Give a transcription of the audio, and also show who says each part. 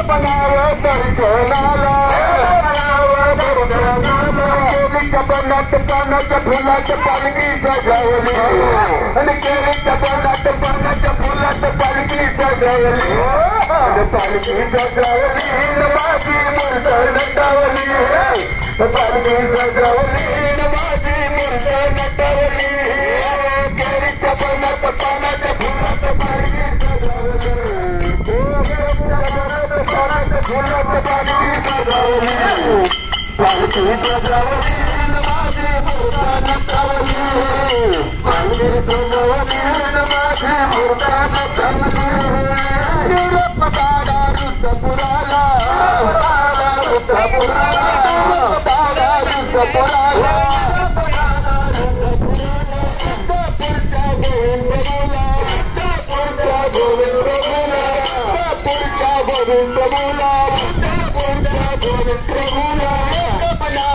Speaker 1: बनावं दर्शनाला केळीच्या पानाच्या फुलाच्या पालखी सजावली आणि केळीच्या पानाच्या फुलाच्या पालखी सजावली पालखी सजावली माझी मूर्त नटावली पालखी सजावली माझी मूर्त नटावली केळीच्या पानाच्या फुलाच्या पालखी सजावली फुलाच्या पालखी सजावली पालखी सजावली माझी मूर्त नटावली पालखी सजावली माझी मूर्त नटावली रुद्रपुराला गोविंद